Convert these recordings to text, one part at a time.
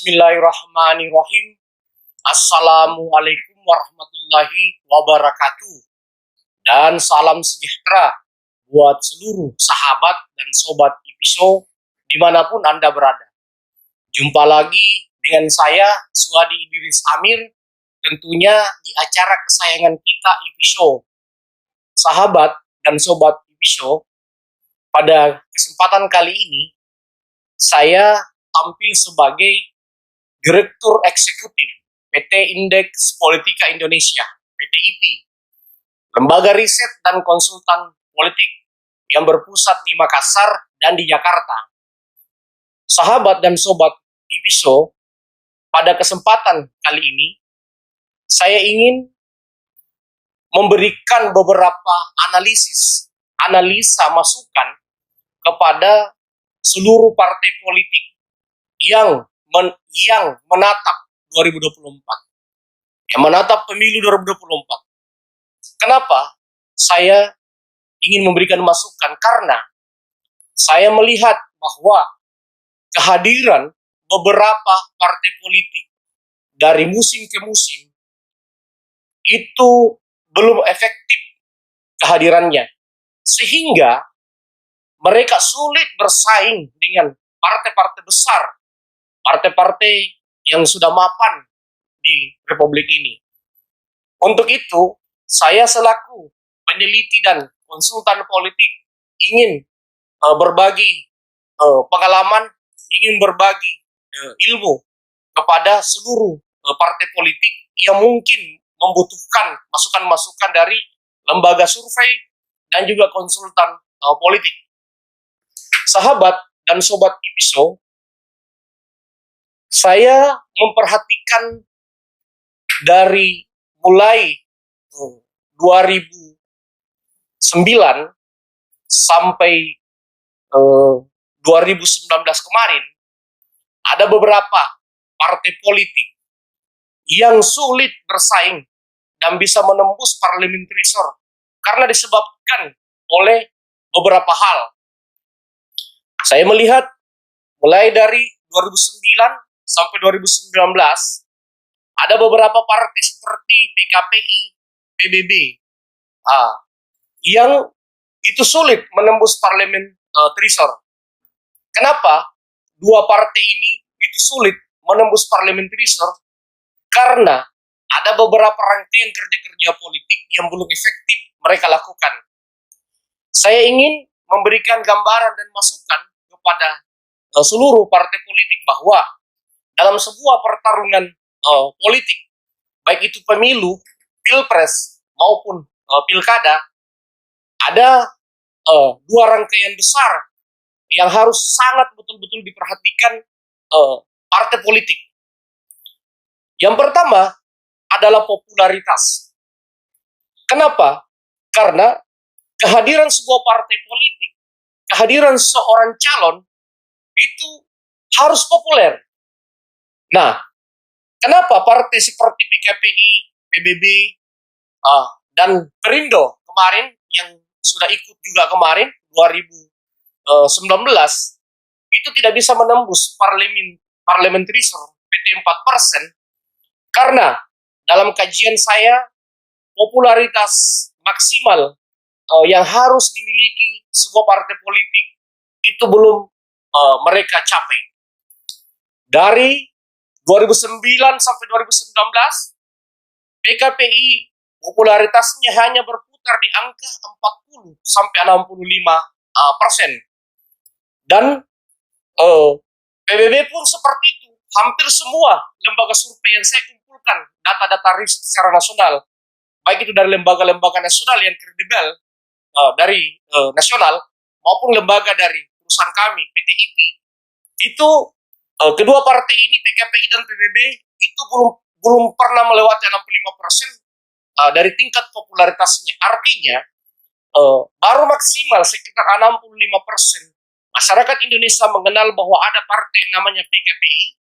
Bismillahirrahmanirrahim. Assalamualaikum warahmatullahi wabarakatuh. Dan salam sejahtera buat seluruh sahabat dan sobat IPSO dimanapun Anda berada. Jumpa lagi dengan saya, Suhadi Idris Amir, tentunya di acara kesayangan kita IPSO. Sahabat dan sobat IPSO, pada kesempatan kali ini, saya tampil sebagai Direktur Eksekutif PT Indeks Politika Indonesia, PTIP, lembaga riset dan konsultan politik yang berpusat di Makassar dan di Jakarta. Sahabat dan sobat IPSO, pada kesempatan kali ini, saya ingin memberikan beberapa analisa masukan kepada seluruh partai politik yang menatap 2024, yang menatap pemilu 2024. Kenapa saya ingin memberikan masukan? Karena saya melihat bahwa kehadiran beberapa partai politik dari musim ke musim itu belum efektif kehadirannya, sehingga mereka sulit bersaing dengan partai-partai besar, partai-partai yang sudah mapan di Republik ini. Untuk itu, saya selaku peneliti dan konsultan politik ingin berbagi pengalaman, ingin berbagi ilmu kepada seluruh partai politik yang mungkin membutuhkan masukan-masukan dari lembaga survei dan juga konsultan politik. Sahabat dan sobat IPSO, saya memperhatikan dari mulai 2009 sampai 2019 kemarin, ada beberapa partai politik yang sulit bersaing dan bisa menembus parliamentary threshold karena disebabkan oleh beberapa hal. Saya melihat mulai dari 2009 sampai 2019, ada beberapa partai seperti PKPI, PBB, yang itu sulit menembus parlemen threshold. Kenapa dua partai ini itu sulit menembus parlemen threshold? Karena ada beberapa rangkaian kerja-kerja politik yang belum efektif mereka lakukan. Saya ingin memberikan gambaran dan masukan kepada seluruh partai politik bahwa dalam sebuah pertarungan politik, baik itu pemilu, pilpres maupun pilkada, ada dua rangkaian besar yang harus sangat betul-betul diperhatikan partai politik. Yang pertama adalah popularitas. Kenapa? Karena kehadiran sebuah partai politik, kehadiran seorang calon itu harus populer. Nah, kenapa partai seperti PKPI, PBB, dan Perindo kemarin yang sudah ikut juga kemarin 2019 itu tidak bisa menembus parliamentary threshold PT 4%? Karena dalam kajian saya, popularitas maksimal yang harus dimiliki sebuah partai politik itu belum mereka capai. Dari 2009 sampai 2019, PKPI popularitasnya hanya berputar di angka 40 sampai 65%. Dan PBB pun seperti itu. Hampir semua lembaga survei yang saya kumpulkan data-data riset secara nasional, baik itu dari lembaga-lembaga nasional yang kredibel dari nasional maupun lembaga dari perusahaan kami PTIP, itu kedua partai ini PKPI dan PBB itu belum pernah melewati 65% dari tingkat popularitasnya. Artinya baru maksimal sekitar 65% masyarakat Indonesia mengenal bahwa ada partai yang namanya PKPI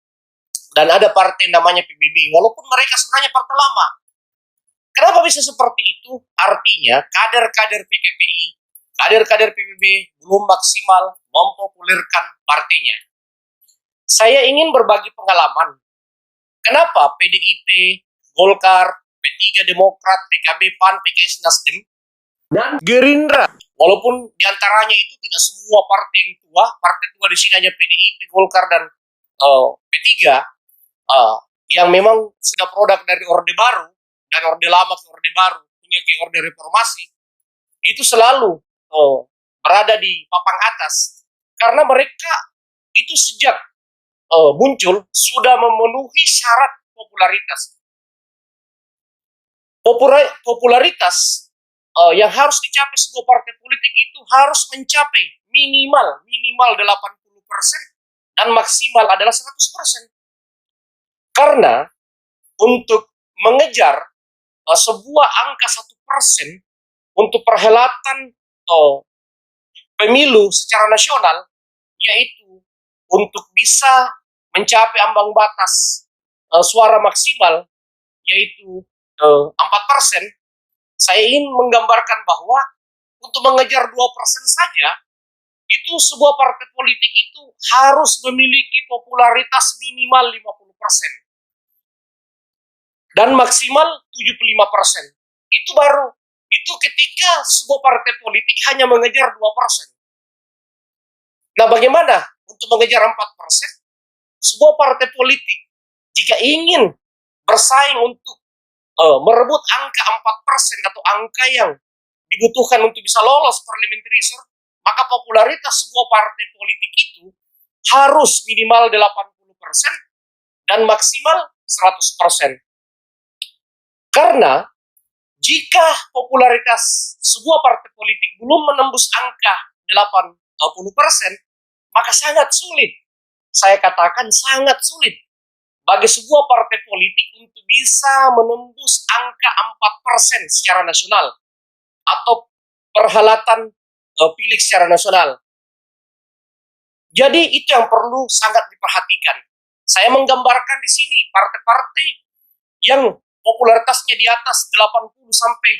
dan ada partai yang namanya PBB, walaupun mereka sebenarnya partai lama. Kenapa bisa seperti itu? Artinya kader-kader PKPI, kader-kader PBB belum maksimal mempopulerkan partainya. Saya ingin berbagi pengalaman. Kenapa PDIP, Golkar, P3 Demokrat, PKB, PAN, PKS, Nasdem, dan Gerindra, walaupun diantaranya itu tidak semua partai yang tua, partai tua di sini hanya PDIP, Golkar, dan P3, yang memang sudah produk dari Orde Baru, dan Orde Lama ke Orde Baru, hingga ke Orde Reformasi, itu selalu berada di papan atas, karena mereka itu sejak muncul sudah memenuhi syarat popularitas. Popularitas yang harus dicapai sebuah partai politik itu harus mencapai minimal 80% dan maksimal adalah 100%. Karena untuk mengejar sebuah angka 1% untuk perhelatan pemilu secara nasional, yaitu untuk bisa mencapai ambang batas suara maksimal, yaitu 4%, saya ingin menggambarkan bahwa untuk mengejar 2% saja, itu sebuah partai politik itu harus memiliki popularitas minimal 50% dan maksimal 75%. Itu ketika sebuah partai politik hanya mengejar 2%. Nah, bagaimana untuk mengejar 4%? Sebuah partai politik jika ingin bersaing untuk merebut angka 4% atau angka yang dibutuhkan untuk bisa lolos parliamentary threshold, maka popularitas sebuah partai politik itu harus minimal 80% dan maksimal 100%. Karena jika popularitas sebuah partai politik belum menembus angka 80%, maka sangat sulit, saya katakan sangat sulit, bagi sebuah partai politik untuk bisa menembus angka 4% secara nasional atau perhelatan pileg secara nasional. Jadi itu yang perlu sangat diperhatikan. Saya menggambarkan di sini partai-partai yang popularitasnya di atas 80 sampai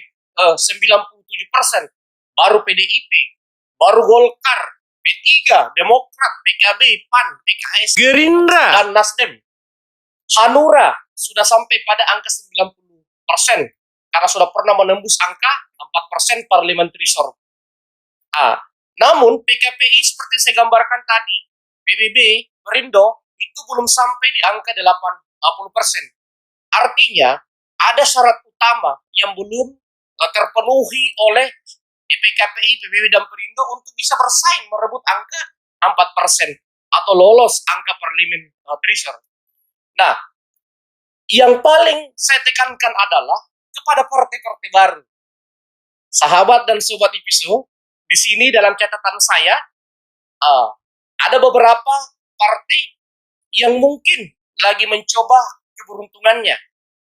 97%, baru PDIP, baru Golkar, P3, Demokrat, PKB, PAN, PKS, Gerindra, dan Nasdem. Hanura sudah sampai pada angka 90% karena sudah pernah menembus angka 4% parliamentary threshold. Namun PKPI seperti saya gambarkan tadi, PBB, Perindo itu belum sampai di angka 80%. Artinya ada syarat utama yang belum terpenuhi oleh PKPI, PBB, dan Perindo untuk bisa bersaing merebut angka 4% atau lolos angka parliamentary threshold. Nah, yang paling saya tekankan adalah kepada partai-partai baru. Sahabat dan sobat IPISO, di sini dalam catatan saya ada beberapa partai yang mungkin lagi mencoba keberuntungannya.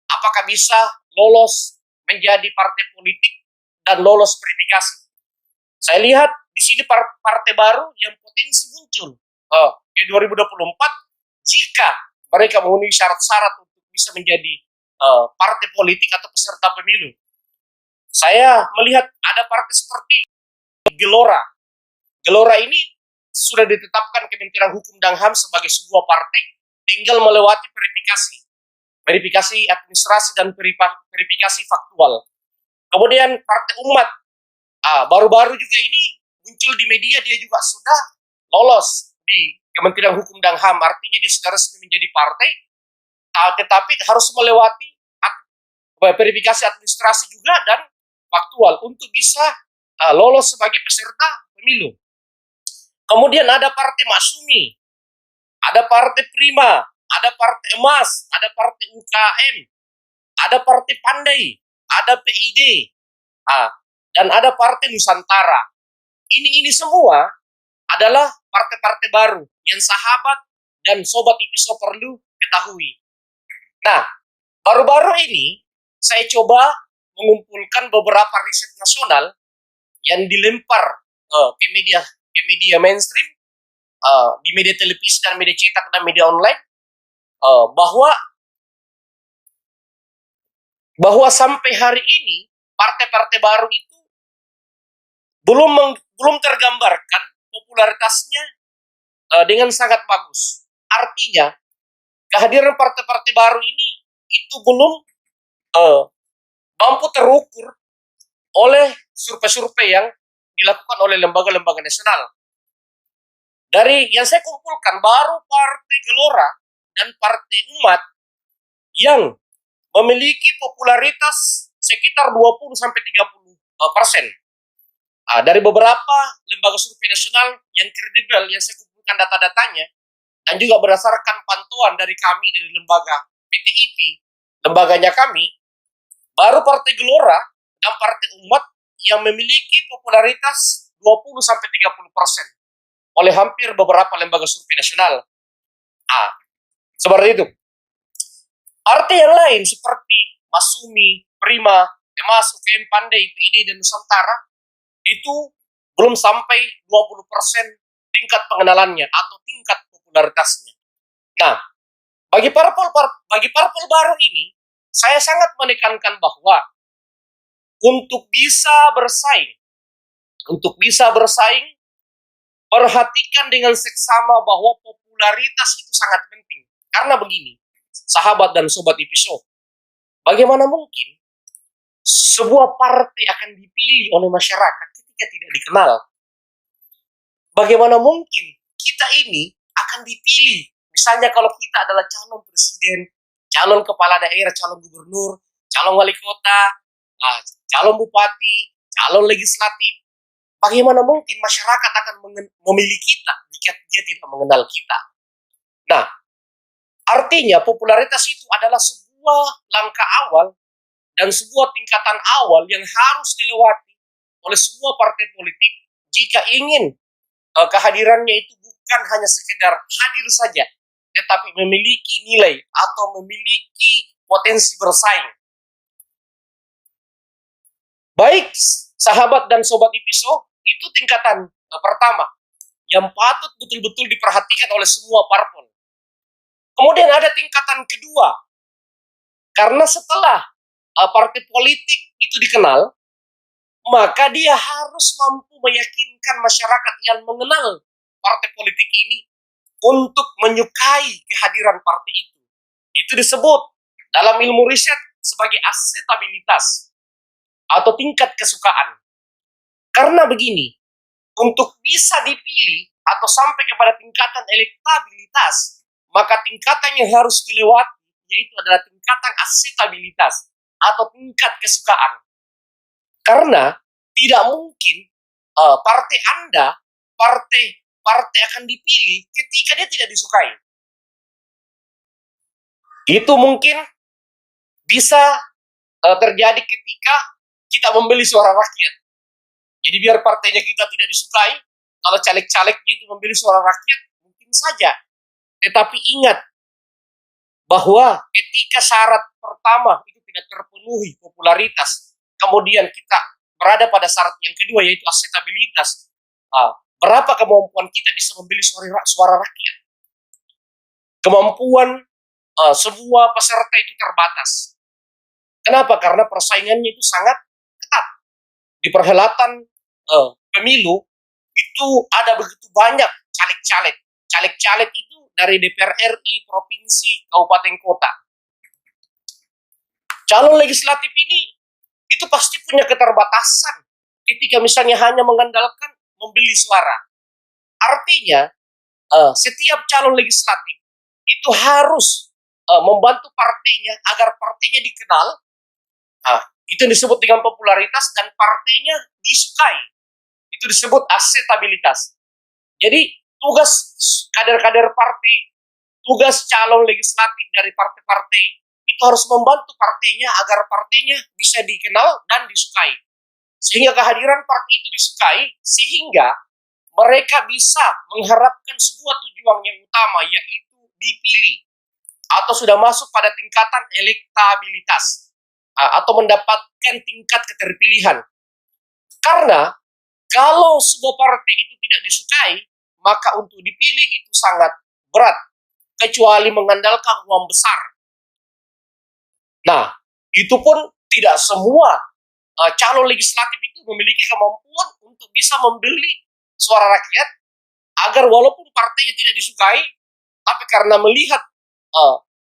Apakah bisa lolos menjadi partai politik dan lolos verifikasi? Saya lihat di sini partai baru yang potensi muncul di 2024 jika mereka memenuhi syarat-syarat untuk bisa menjadi partai politik atau peserta pemilu. Saya melihat ada partai seperti Gelora. Gelora ini sudah ditetapkan Kementerian Hukum dan HAM sebagai sebuah partai, tinggal melewati verifikasi administrasi dan verifikasi faktual. Kemudian Partai Umat, baru-baru juga ini muncul di media, dia juga sudah lolos di Kementerian Hukum dan HAM, artinya dia sudah resmi menjadi partai, tetapi harus melewati verifikasi administrasi juga dan faktual untuk bisa lolos sebagai peserta pemilu. Kemudian ada Partai Masyumi, ada Partai Prima, ada Partai Emas, ada Partai UKM, ada Partai Pandai, ada PID, dan ada Partai Nusantara. Ini semua adalah partai-partai baru yang sahabat dan sobat IPISO perlu ketahui. Nah, baru-baru ini saya coba mengumpulkan beberapa riset nasional yang dilempar ke media mainstream, di media televisi dan media cetak dan media online, bahwa sampai hari ini partai-partai baru itu belum tergambarkan popularitasnya dengan sangat bagus. Artinya, kehadiran partai-partai baru ini itu belum eh, mampu terukur oleh survei-survei yang dilakukan oleh lembaga-lembaga nasional. Dari yang saya kumpulkan, baru Partai Gelora dan Partai Umat yang memiliki popularitas sekitar 20-30%. Dari beberapa lembaga survei nasional yang kredibel yang saya kumpulkan data-datanya, dan juga berdasarkan pantauan dari kami dari lembaga PTIP, lembaganya kami, baru Partai Gelora dan Partai Umat yang memiliki popularitas 20-30% oleh hampir beberapa lembaga survei nasional. Seperti itu. Partai yang lain seperti Masumi, Prima, Emas, UKM, Pandai, PID, dan Nusantara itu belum sampai 20% tingkat pengenalannya atau tingkat popularitasnya. Nah, bagi parpol baru ini, saya sangat menekankan bahwa untuk bisa bersaing, perhatikan dengan seksama bahwa popularitas itu sangat penting. Karena begini, sahabat dan sobat IPSO, bagaimana mungkin sebuah partai akan dipilih oleh masyarakat ketika tidak dikenal? Bagaimana mungkin kita ini akan dipilih? Misalnya kalau kita adalah calon presiden, calon kepala daerah, calon gubernur, calon wali kota, calon bupati, calon legislatif. Bagaimana mungkin masyarakat akan memilih kita jika dia tidak mengenal kita? Nah, artinya popularitas itu adalah sebuah langkah awal dan sebuah tingkatan awal yang harus dilewati oleh semua partai politik jika ingin kehadirannya itu bukan hanya sekedar hadir saja, tetapi memiliki nilai atau memiliki potensi bersaing. Baik, sahabat dan sobat IPSO, itu tingkatan pertama yang patut betul-betul diperhatikan oleh semua parpol. Kemudian ada tingkatan kedua, karena setelah partai politik itu dikenal, maka dia harus mampu meyakinkan masyarakat yang mengenal partai politik ini untuk menyukai kehadiran partai itu. Itu disebut dalam ilmu riset sebagai akseptabilitas atau tingkat kesukaan. Karena begini, untuk bisa dipilih atau sampai kepada tingkatan elektabilitas, maka tingkatan yang harus dilewati yaitu adalah tingkatan akseptabilitas atau tingkat kesukaan. Karena tidak mungkin partai Anda, partai akan dipilih ketika dia tidak disukai. Itu mungkin bisa terjadi ketika kita membeli suara rakyat. Jadi biar partainya kita tidak disukai, kalau caleg-calegnya itu membeli suara rakyat, mungkin saja. Tetapi ingat bahwa ketika syarat pertama itu tidak terpenuhi popularitas, kemudian kita berada pada syarat yang kedua yaitu akseptabilitas. Berapa kemampuan kita bisa membeli suara rakyat? Kemampuan sebuah peserta itu terbatas. Kenapa? Karena persaingannya itu sangat ketat. Di perhelatan pemilu itu ada begitu banyak caleg-caleg. Caleg-caleg itu dari DPR RI, provinsi, kabupaten, kota. Calon legislatif ini itu pasti punya keterbatasan ketika misalnya hanya mengandalkan membeli suara. Artinya setiap calon legislatif itu harus membantu partainya agar partainya dikenal. Itu disebut dengan popularitas dan partainya disukai. Itu disebut akseptabilitas. Jadi tugas kader-kader partai, tugas calon legislatif dari partai-partai itu harus membantu partainya agar partainya bisa dikenal dan disukai. Sehingga kehadiran partai itu disukai, sehingga mereka bisa mengharapkan sebuah tujuan yang utama, yaitu dipilih atau sudah masuk pada tingkatan elektabilitas atau mendapatkan tingkat keterpilihan. Karena kalau sebuah partai itu tidak disukai, maka untuk dipilih itu sangat berat, kecuali mengandalkan uang besar. Nah, itu pun tidak semua calon legislatif itu memiliki kemampuan untuk bisa membeli suara rakyat agar walaupun partainya tidak disukai, tapi karena melihat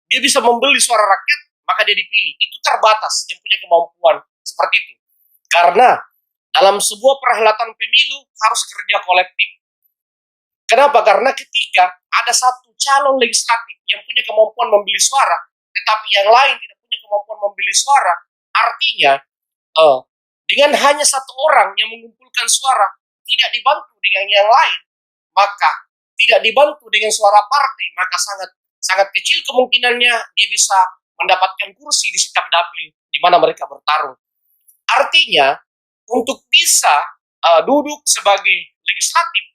dia bisa membeli suara rakyat, maka dia dipilih. Itu terbatas yang punya kemampuan seperti itu. Karena dalam sebuah perhelatan pemilu harus kerja kolektif. Kenapa? Karena ketika ada satu calon legislatif yang punya kemampuan membeli suara, tetapi yang lain tidak punya kemampuan membeli suara, artinya dengan hanya satu orang yang mengumpulkan suara, tidak dibantu dengan yang lain, maka tidak dibantu dengan suara partai, maka sangat kecil kemungkinannya dia bisa mendapatkan kursi di setiap dapil di mana mereka bertarung. Artinya, untuk bisa duduk sebagai legislatif,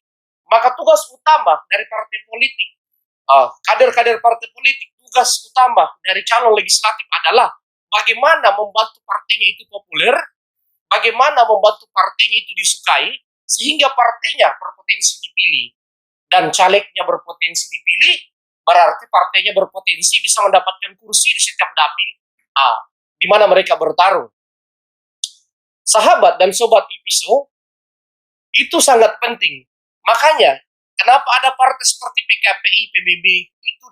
maka tugas utama dari partai politik, kader-kader partai politik, tugas utama dari calon legislatif adalah bagaimana membantu partainya itu populer, bagaimana membantu partainya itu disukai, sehingga partainya berpotensi dipilih. Dan calegnya berpotensi dipilih, berarti partainya berpotensi bisa mendapatkan kursi di setiap dapil di mana mereka bertarung. Sahabat dan sobat IPISO, itu sangat penting. Makanya, kenapa ada partai seperti PKPI, PBB, itu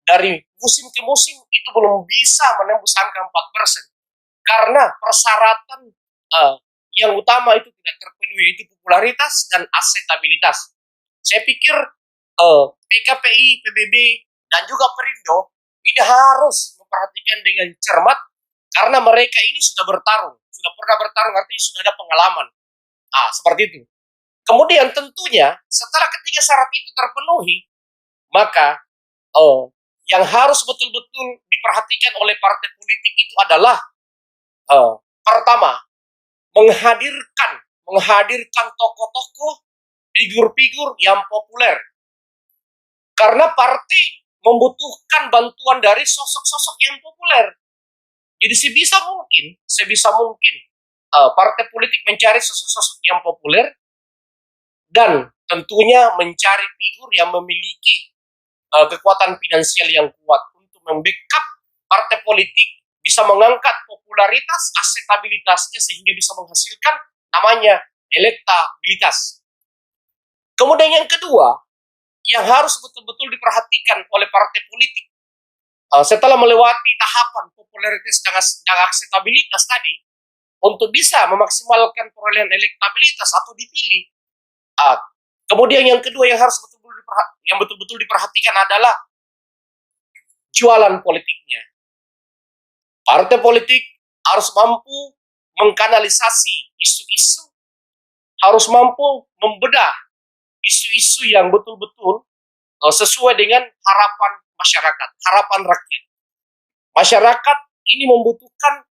dari musim ke musim itu belum bisa menembus angka 4%. Karena persyaratan yang utama itu tidak terpenuhi, yaitu popularitas dan akseptabilitas. Saya pikir PKPI, PBB, dan juga Perindo ini harus memperhatikan dengan cermat karena mereka ini sudah bertarung, sudah pernah bertarung, artinya sudah ada pengalaman. Seperti itu. Kemudian tentunya setelah ketiga syarat itu terpenuhi, maka yang harus betul-betul diperhatikan oleh partai politik itu adalah pertama, menghadirkan tokoh-tokoh, figur-figur yang populer. Karena partai membutuhkan bantuan dari sosok-sosok yang populer. Jadi sebisa mungkin partai politik mencari sosok-sosok yang populer dan tentunya mencari figur yang memiliki kekuatan finansial yang kuat untuk membackup partai politik bisa mengangkat popularitas, akseptabilitasnya sehingga bisa menghasilkan namanya elektabilitas. Kemudian yang kedua, yang harus betul-betul diperhatikan oleh partai politik setelah melewati tahapan popularitas dan akseptabilitas tadi, untuk bisa memaksimalkan perolehan elektabilitas atau dipilih, kemudian yang kedua yang harus betul-betul diperhatikan adalah jualan politiknya. Partai politik harus mampu mengkanalisasi isu-isu, harus mampu membedah isu-isu yang betul-betul sesuai dengan harapan masyarakat, harapan rakyat. Masyarakat ini membutuhkan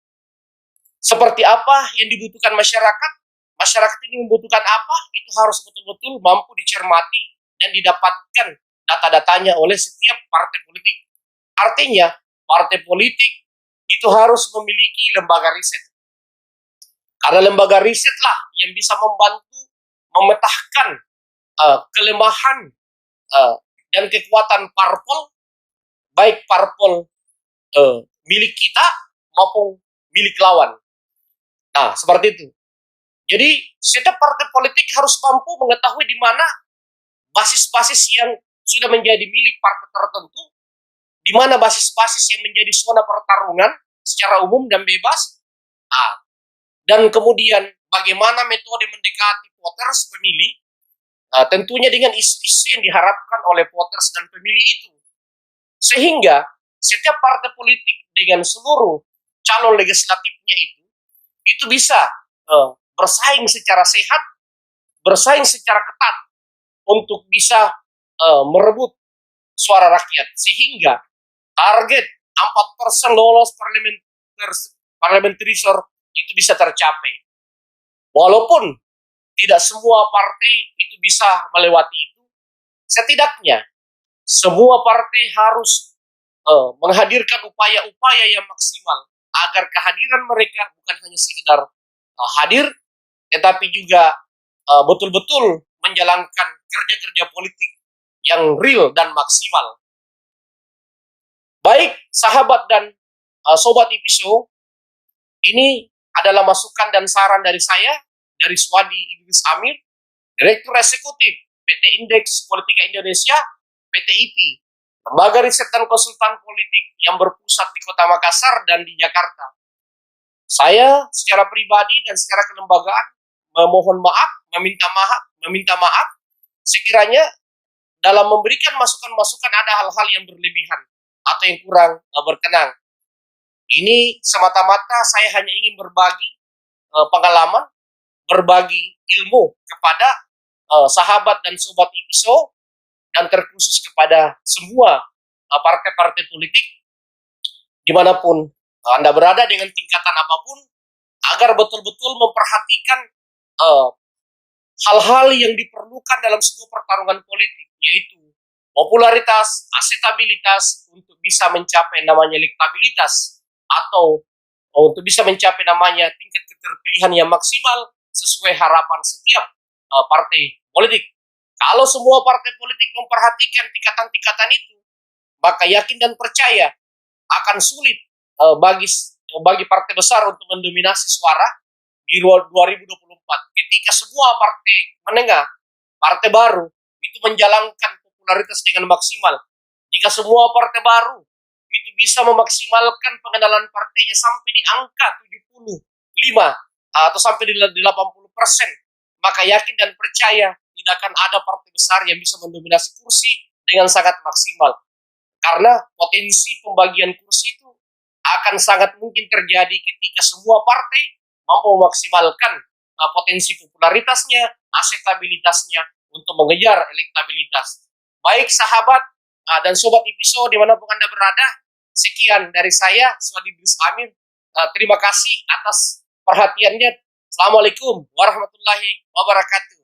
seperti apa yang dibutuhkan masyarakat. Masyarakat ini membutuhkan apa, itu harus betul-betul mampu dicermati dan didapatkan data-datanya oleh setiap partai politik. Artinya, partai politik itu harus memiliki lembaga riset. Karena lembaga risetlah yang bisa membantu memetakan kelemahan dan kekuatan parpol, baik parpol milik kita maupun milik lawan. Seperti itu. Jadi setiap partai politik harus mampu mengetahui di mana basis-basis yang sudah menjadi milik partai tertentu, di mana basis-basis yang menjadi zona pertarungan secara umum dan bebas, dan kemudian bagaimana metode mendekati voters pemilih, tentunya dengan isu-isu yang diharapkan oleh voters dan pemilih itu. Sehingga setiap partai politik dengan seluruh calon legislatifnya itu bisa bersaing secara sehat, bersaing secara ketat untuk bisa merebut suara rakyat. Sehingga target 4% lolos parliamentary itu bisa tercapai. Walaupun tidak semua partai itu bisa melewati itu, setidaknya semua partai harus menghadirkan upaya-upaya yang maksimal agar kehadiran mereka bukan hanya sekedar hadir, tetapi juga betul-betul menjalankan kerja-kerja politik yang real dan maksimal. Baik, sahabat dan sobat IPISO, ini adalah masukan dan saran dari saya, dari Swadi Idris Amir, Direktur Eksekutif PT Indeks Politika Indonesia, PT IPI. lembaga riset dan konsultan politik yang berpusat di Kota Makassar dan di Jakarta. Saya secara pribadi dan secara kelembagaan memohon maaf, meminta maaf sekiranya dalam memberikan masukan-masukan ada hal-hal yang berlebihan atau yang kurang berkenan. Ini semata-mata saya hanya ingin berbagi pengalaman, berbagi ilmu kepada sahabat dan sobat IPISO, dan terkhusus kepada semua partai-partai politik dimanapun Anda berada dengan tingkatan apapun, agar betul-betul memperhatikan hal-hal yang diperlukan dalam sebuah pertarungan politik, yaitu popularitas, akseptabilitas untuk bisa mencapai namanya elektabilitas, atau untuk bisa mencapai namanya tingkat keterpilihan yang maksimal sesuai harapan setiap partai politik. Kalau semua partai politik memperhatikan tingkatan-tingkatan itu, maka yakin dan percaya akan sulit bagi partai besar untuk mendominasi suara di 2024 ketika semua partai menengah, partai baru itu menjalankan popularitas dengan maksimal. Jika semua partai baru itu bisa memaksimalkan pengenalan partainya sampai di angka 75 atau sampai di 80%, maka yakin dan percaya tidak akan ada partai besar yang bisa mendominasi kursi dengan sangat maksimal. Karena potensi pembagian kursi itu akan sangat mungkin terjadi ketika semua partai mampu memaksimalkan potensi popularitasnya, akseptabilitasnya untuk mengejar elektabilitas. Baik sahabat dan sobat IPISO dimanapun Anda berada, sekian dari saya, Swadi Idris Amir. Terima kasih atas perhatiannya. Assalamualaikum warahmatullahi wabarakatuh.